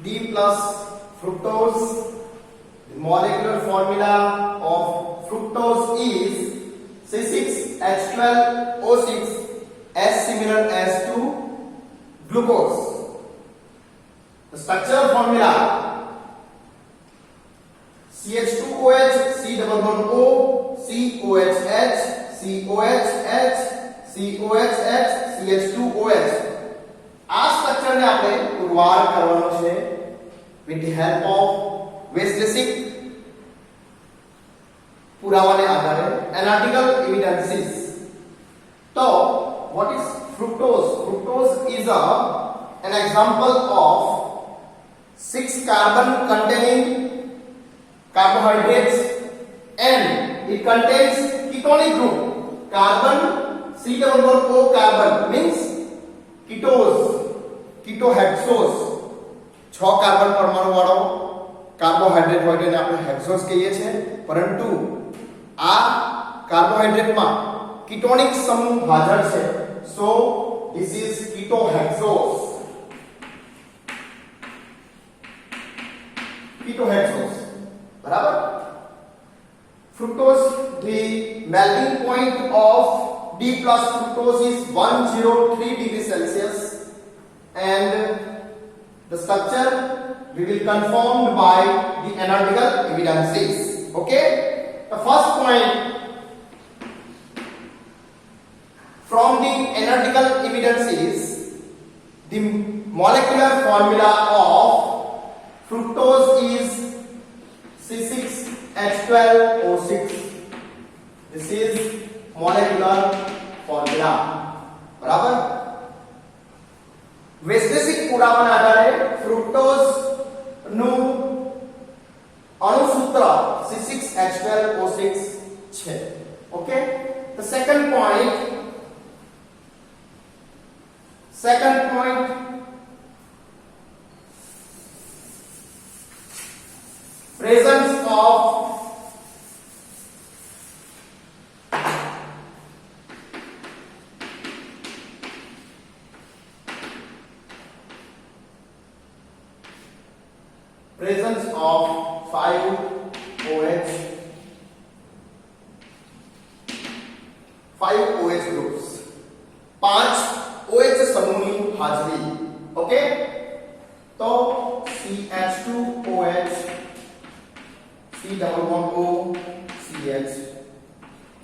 D plus fructose. The molecular formula of fructose is C6H12O6 as similar as to glucose. The structure formula CH2OH, C double bond O, COHH, COHH, COHH, CH2OH. આ સ્ટ્રક્ચરને આપણે પુરવાર કરવાનો છે with the help of વૈશ્લેષિક પુરાવાને આધારે analytical evidences. તો what is fructose? Fructose is an example of 6 carbon containing carbohydrates and it contains ketonic group. Carbon C double bond O carbon means ketose, ketohexose. 6 carbon પરમાણુ વાળો carbohydrate હોય તેને આપણે હેક્સોસ કહીએ છીએ, પરંતુ આ કાર્બોહાઈડ્રેટમાં કીટોનિક સમૂહ હાજર છે, so this is ketohexose. Ketohexose, બરાબર. Fructose, the melting point of D plus fructose is 103 degrees Celsius and the structure we will confirm by the analytical evidences. Okay, the first point from the analytical evidences, the molecular formula of fructose is C6H12O6. This is molecular formula. બરાબર. વૈશ્લેષિક પુરાવાના આધારે fructose નું અણુસૂત્ર C6H12O6 છે. Okay, the second point presence of presence of 5OH groups. 5 OH સમૂહની હાજરી. Okay, તો CH2OH, C double bond O, CH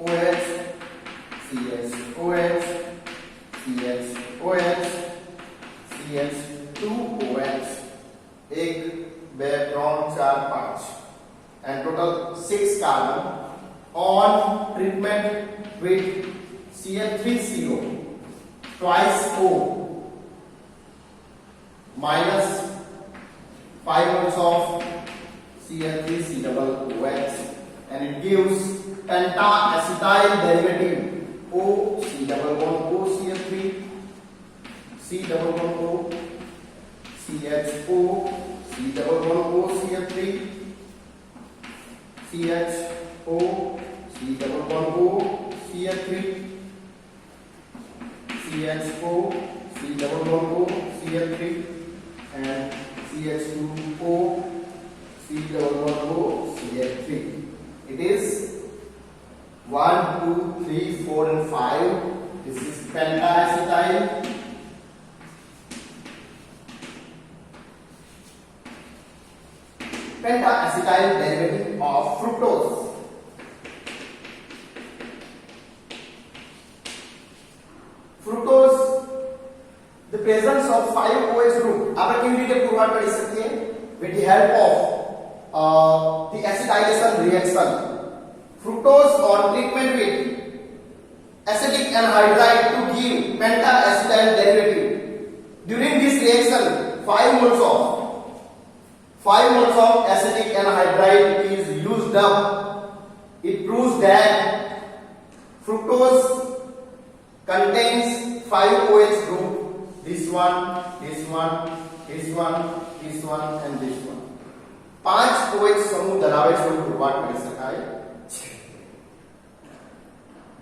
OH, CH OH, CH OH, CH2OH. 1 2 3 4 5 and total 6 carbon on treatment with CH3CO twice O minus 5 moles of CH3C double OH and it gives penta-acetyl derivative O, C double bond O, CH3, C double bond O, CHO, C double bond O, CH3, CHO, C double bond O, CH3, CHO, C double bond O, CH3 and CH2O, C double bond O, CH3. It is 1, 2, 3, 4 and 5. This is penta-acetyl. Penta-acetyl derivative of fructose. Fructose, the presence of 5OH group. આપણે કેવી રીતે પુરવાર કરી શકીએ? With the help of the acetylation reaction. Fructose on treatment with acetic anhydride to give penta-acetyl derivative. During this reaction, 5 moles of acetic anhydride is used up. It proves that fructose contains 5OH group. This one, this one, this one, this one and this one. 5 OH સમૂહ ધરાવે છે એવું પુરવાર કરી શકાય છે.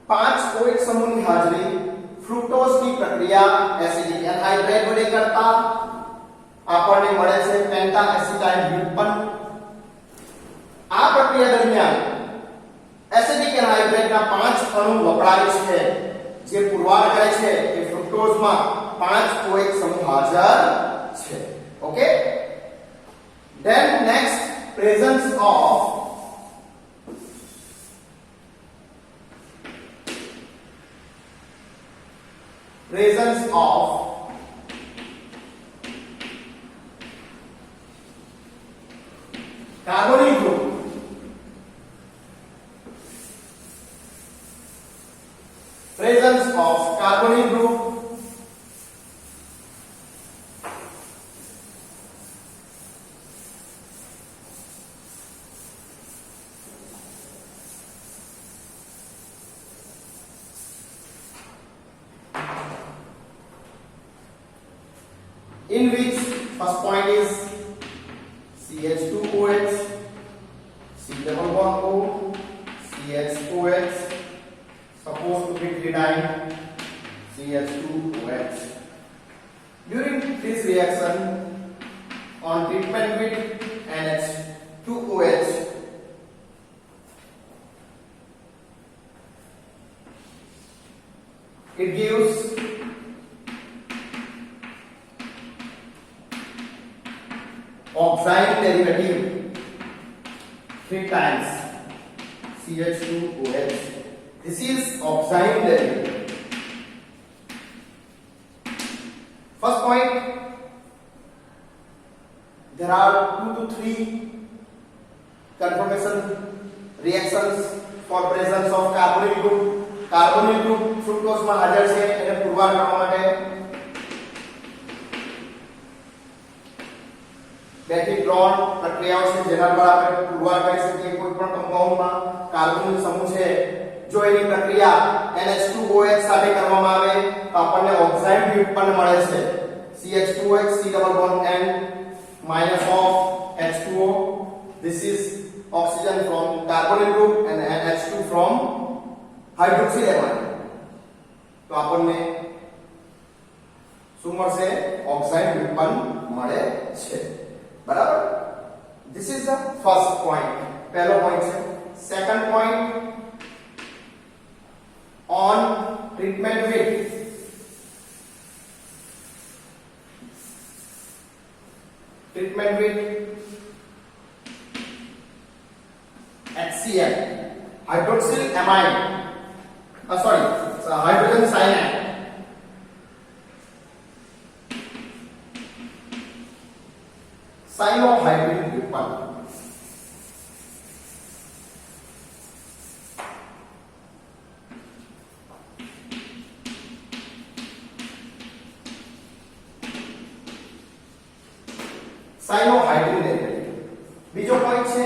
5 OH સમૂહની હાજરી ફ્રુક્ટોઝની પ્રક્રિયા એસિડિક એનહાઇડ્રેટ વડે કરતા આપણને મળે છે પેન્ટા એસિટાઇલ વ્યુત્પન્ન. આ પ્રક્રિયા દરમિયાન એસિડિક એનહાઇડ્રેટના 5 અણુ વપરાય છે, જે પુરવાર કરે છે કે ફ્રુક્ટોઝમાં 5 OH સમૂહ હાજર છે. Okay, then next, presence of carbonyl group. Presence of carbonyl group in which first point is CH2OH, C double bond O, CHOH, supposed to be tridine, CH2OH. During this reaction, on treatment with NH2OH, it gives oxide derivative 3 times CH2OH. This is oxide derivative. First point, there are 2 to 3 conformation reactions for presence of carbonyl group. Carbonyl group fructose માં હાજર છે, એને પુરવાર કરવા માટે 2 થી 3 પ્રક્રિયાઓ છે, જેના દ્વારા આપણે પુરવાર કરી શકીએ કોઈ પણ કમ્પાઉન્ડમાં કાર્બોનિલ સમૂહ છે. જો એની પ્રક્રિયા NH2OH સાથે કરવામાં આવે તો આપણને ઓક્સાઇડ વ્યુત્પન્ન મળે છે. CH2OH, C double bond N minus of H2O. This is oxygen from carbonyl group and H2 from hydroxyl amide. તો આપણને શું મળશે? ઓક્સાઇડ વ્યુત્પન્ન મળે છે. બરાબર? This is the first point. પહેલો point છે. Second point, on treatment with HCl, hydroxyl amide, hydrogen cyanide. Cyanohydrin व्युत्पन्न. Cyanohydrin derivative. બીજો પોઈન્ટ છે,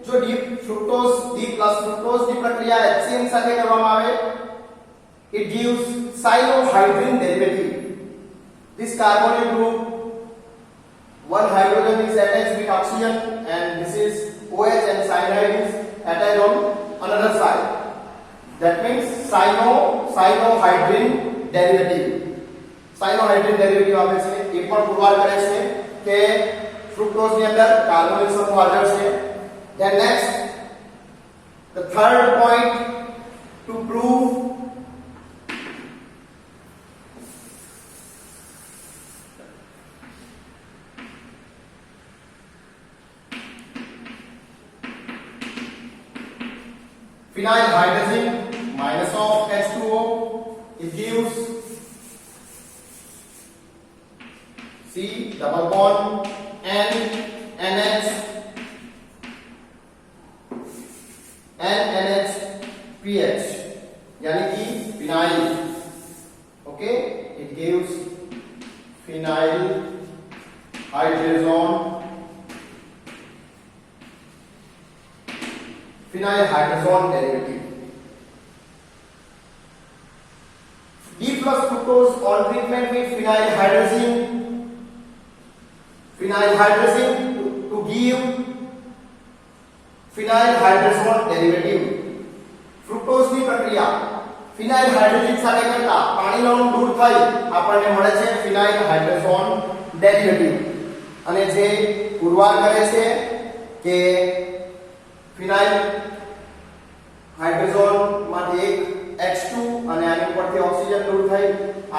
જો D fructose D plus fructose ની પ્રક્રિયા HCl સાથે કરવામાં આવે, it gives cyanohydrin derivative. This carbonyl group, one hydrogen is attached with oxygen and this is OH and cyanide is attached on another side. That means cyanohydrin derivative. Cyanohydrin derivative આપે છે, એ પણ પુરવાર કરે છે કે ફ્રુક્ટોઝ ની અંદર carbonyl સમૂહ હાજર છે. Then next, the third point to prove phenyl hydrogen minus of H2O, it gives C double bond N NH NH यानी कि phenyl. Okay, it gives phenyl hydrazone derivative. D plus fructose on treatment with phenyl hydrazine to give phenyl hydrazone derivative. fructose ની પ્રક્રિયા phenyl hydrazine સાથે કરતા પાણીનો અણુ દૂર થઈ આપણને મળે છે phenyl hydrazone derivative. અને જે પુરવાર કરે છે કે ફિનાઇલ હાઇડ્રોજન માંથી એક H2 અને આની ઉપરથી ઓક્સિજન દૂર થઈ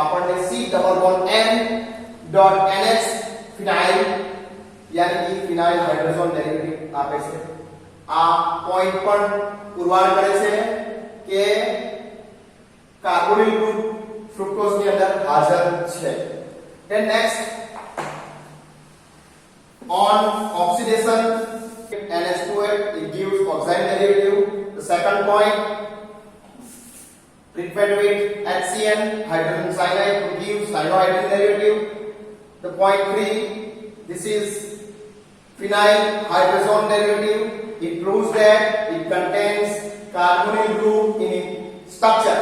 આપણને C double bond N dot NH ફિનાઇલ यानी कि फिनाइल हाइड्रोजन डेरिवेटिव आपे છે આ પોઈન્ટ પણ પુરવાર કરે છે કે કાર્બોનિલ ગ્રુપ ફ્રુક્ટોઝ ની અંદર હાજર છે. then next on oxidation NH2 it gives oxide derivative. The second point reacted with HCN hydrogen cyanide to give cyanohydrogen derivative. The point 3 this is phenyl hydrogen derivative. It proves that it contains carbonyl group in its structure.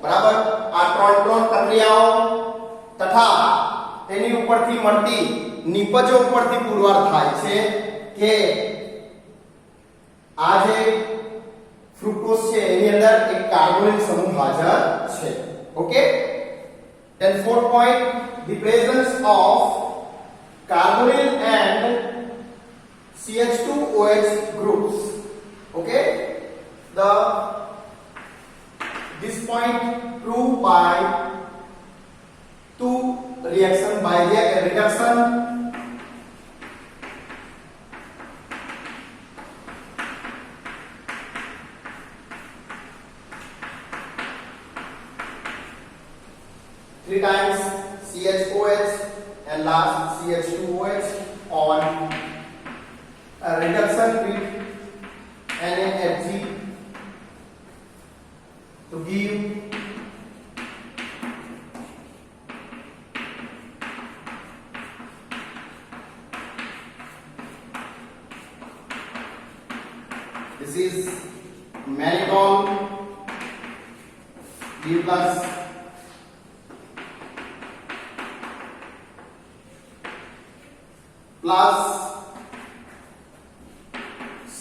બરાબર આ ત્રણ પ્રક્રિયાઓ તથા તેની ઉપરથી મળતી નિપજો ઉપરથી પુરવાર થાય છે કે આ જે ફ્રુક્ટોઝ છે એની અંદર એક કાર્બોનિલ સમૂહ હાજર છે. Okay. then fourth point, the presence of carbonyl and CH2OH groups. Okay, this point proved by two reaction by reduction three times CHOH and last CH2OH on a reduction with NaHg to give this is mannitol D plus plus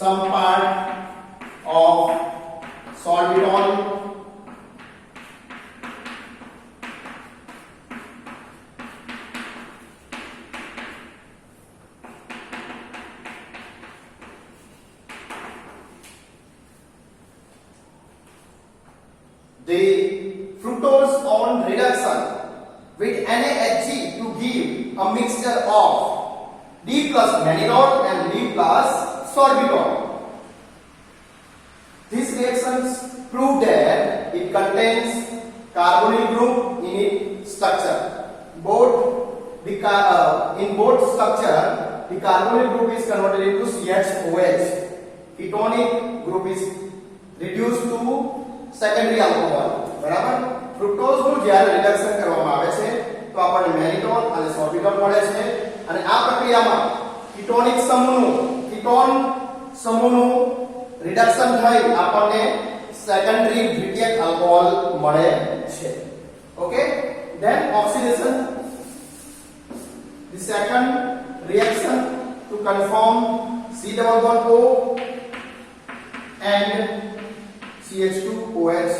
some part of sorbitol the fructose on reduction with NaHg to give a mixture of D plus mannitol and D plus sorbitol. These reactions prove that it contains carbonyl group in its structure. In both structure, the carbonyl group is converted into CHOH. Ketonic group is reduced to secondary alcohol. બરાબર. Fructose નું જ્યારે reduction કરવામાં આવે છે તો આપણને મેનિટોલ અને સોર્બિટોલ મળે છે અને આ પ્રક્રિયામાં કીટોનિક કીટોન સમૂહનું રિડક્શન થઈ આપણને સેકન્ડરી દ્વિતીયક આલ્કોહોલ મળે છે. Okay. then oxidation, the second reaction to conform C double bond O and CH2OH.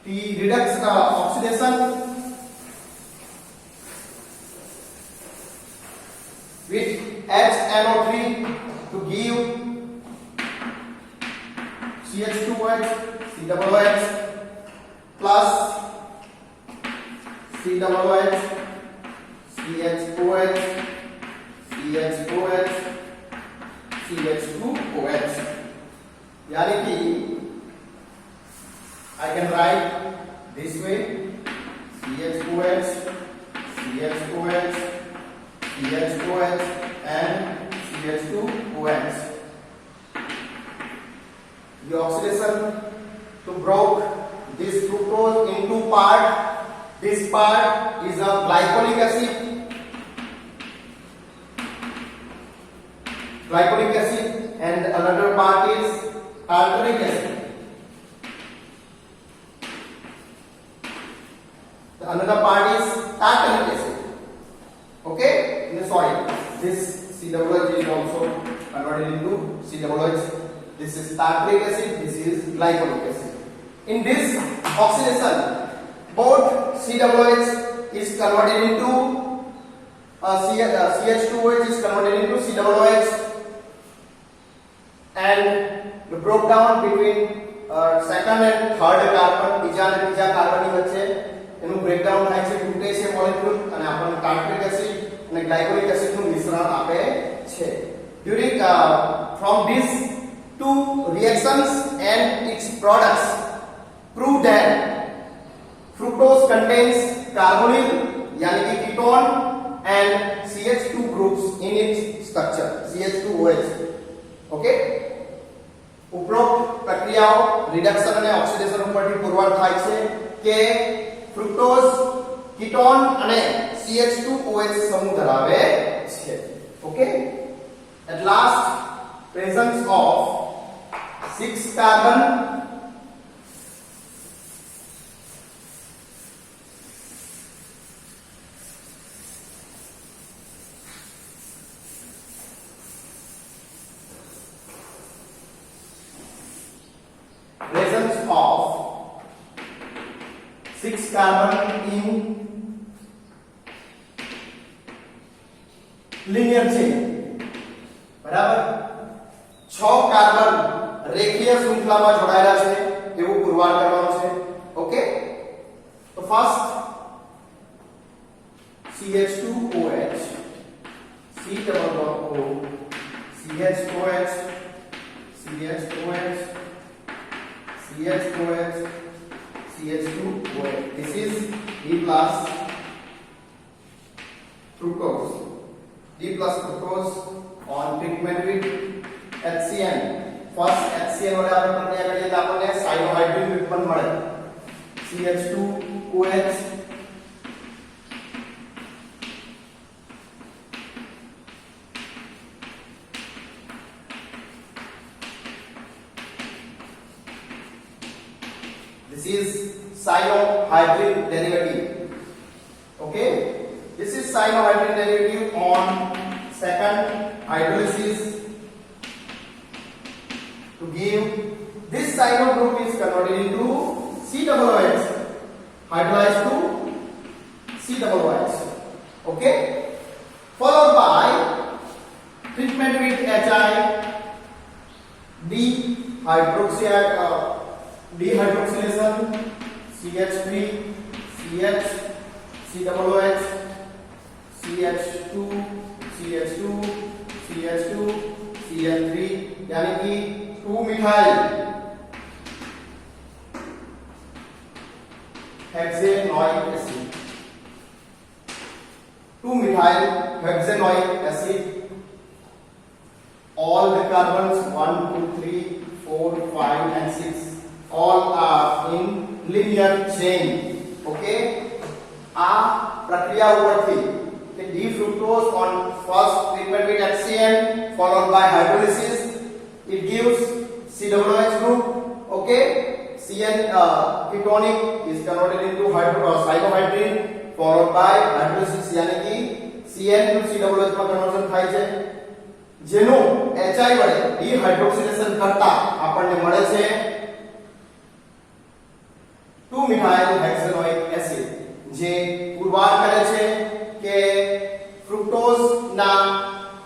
The reduction oxidation with HNO3 to give CH2OH, COOH plus COOH, CHOH, CHOH, CH2OH. यानी कि I can write this way CHOH, CHOH, CHOH and CH2OH. The oxidation to broke this fructose into part. This part is a glycolic acid. And another part is tartaric acid. Another part is tartaric acid. Okay? Sorry, this COOH is also converted into COOH. This is tartaric acid, this is glycolic acid. In this oxidation, both COOH is converted into CH2OH is converted into COOH, and the broke down between second and third carbon, બીજા અને ત્રીજા કાર્બનની વચ્ચે એનું breakdown થાય છે, તૂટે છે molecule અને આપણને ટાર્ટરિક એસિડ અને ગ્લાયકોલિક એસિડનું મિશ્રણ આપે છે. During from these two reactions and its products prove that fructose contains carbonyl यानी कि ketone and CH2 groups in its structure, CH2OH. Okay, ઉપરોક્ત પ્રક્રિયાઓ રિડક્શન અને ઓક્સિડેશન ઉપરથી પુરવાર થાય છે કે ફ્રુક્ટોઝ કીટોન અને CH2OH સમૂહ ધરાવે છે. Okay, at last presence of 6 carbon carbon in linear chain. બરાબર, 6 કાર્બન રેખીય શૃંખલામાં જોડાયેલા છે એવું પુરવાર કરવાનું છે. ઓકે, તો first CH2OH, C double O, CHOH, CHOH, CHOH, CH2OH. This is D plus fructose. D plus fructose on treatment with HCN. First HCN वाले આપણે પ્રક્રિયા કરીએ તો આપણને સાયનોહાઇડ્રિન ઉત્પન્ન મળે. CH2OH This is cyanohydrin derivative. Okay, this is cyanohydrin derivative on second hydrolysis to give this cyano group is converted into COOH, hydrolyzed to COOH. Okay, followed by treatment with HI dehydroxylation CH3 CH COOH CH2 CH2 CH2 CH3 यानी कि 2 methyl हेक्सेनोइक acid, 2 methyl hexanoic acid. All the carbons 1 2 3 4 5 and 6 all are in linear chain. Okay, આ પ્રક્રિયા ઉપરથી કે D fructose on first treatment with HCN followed by hydrolysis it gives COOH group. Okay, CN ketonic is converted into cyanohydrin followed by hydrolysis यानी कि CN to COOH માં conversion થાય છે, જેનું HI વડે ડીહાઇડ્રોક્સિલેશન કરતા આપણને મળે છે 2 methyl hexanoic acid, જે પુરવાર કરે છે કે ફ્રુક્ટોઝ ના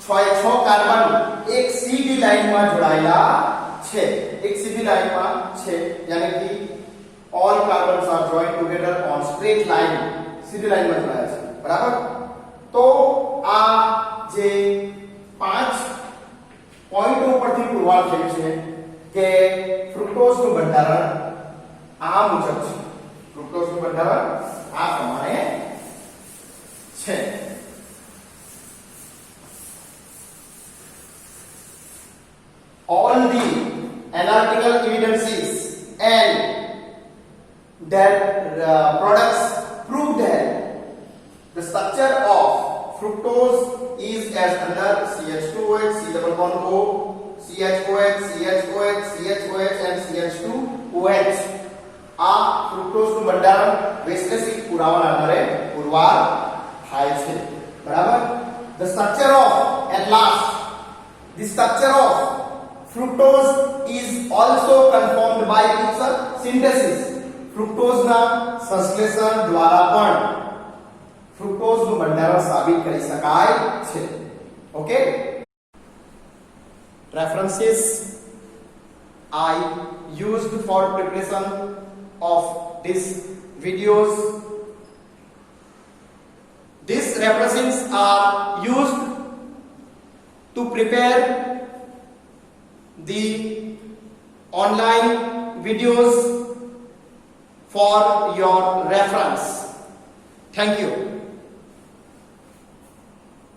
6 કાર્બન એક સીધી લાઈનમાં જોડાયેલા છે, એક સીધી લાઈનમાં છે, यानी कि all carbons are joined together on straight line, સીધી લાઈનમાં જોડાયા છે. બરાબર, તો આ જે 5 પોઈન્ટો ઉપરથી પુરવાર થયું છે કે ફ્રુક્ટોઝનું બંધારણ આ મુજબ છે. ફ્રુક્ટોઝનું બંધારણ આ પ્રમાણે છે. All the analytical evidences and that products prove that the structure of fructose is as under CH2OH, C-double-bond-O, CHOH, CHOH, CHOH and CH2OH. આ ફ્રુક્ટોઝનું બંધારણ વૈશ્લેષિક પુરાવાના આધારે પુરવાર થાય છે. બરાબર, the structure of at last the structure of fructose is also confirmed by its synthesis. fructose ના સંશ્લેષણ દ્વારા પણ ફ્રુક્ટોઝ નું બંધારણ સાબિત કરી શકાય છે. Okay, references I used for preparation of these videos. These references are used to prepare the online videos for your reference. Thank you.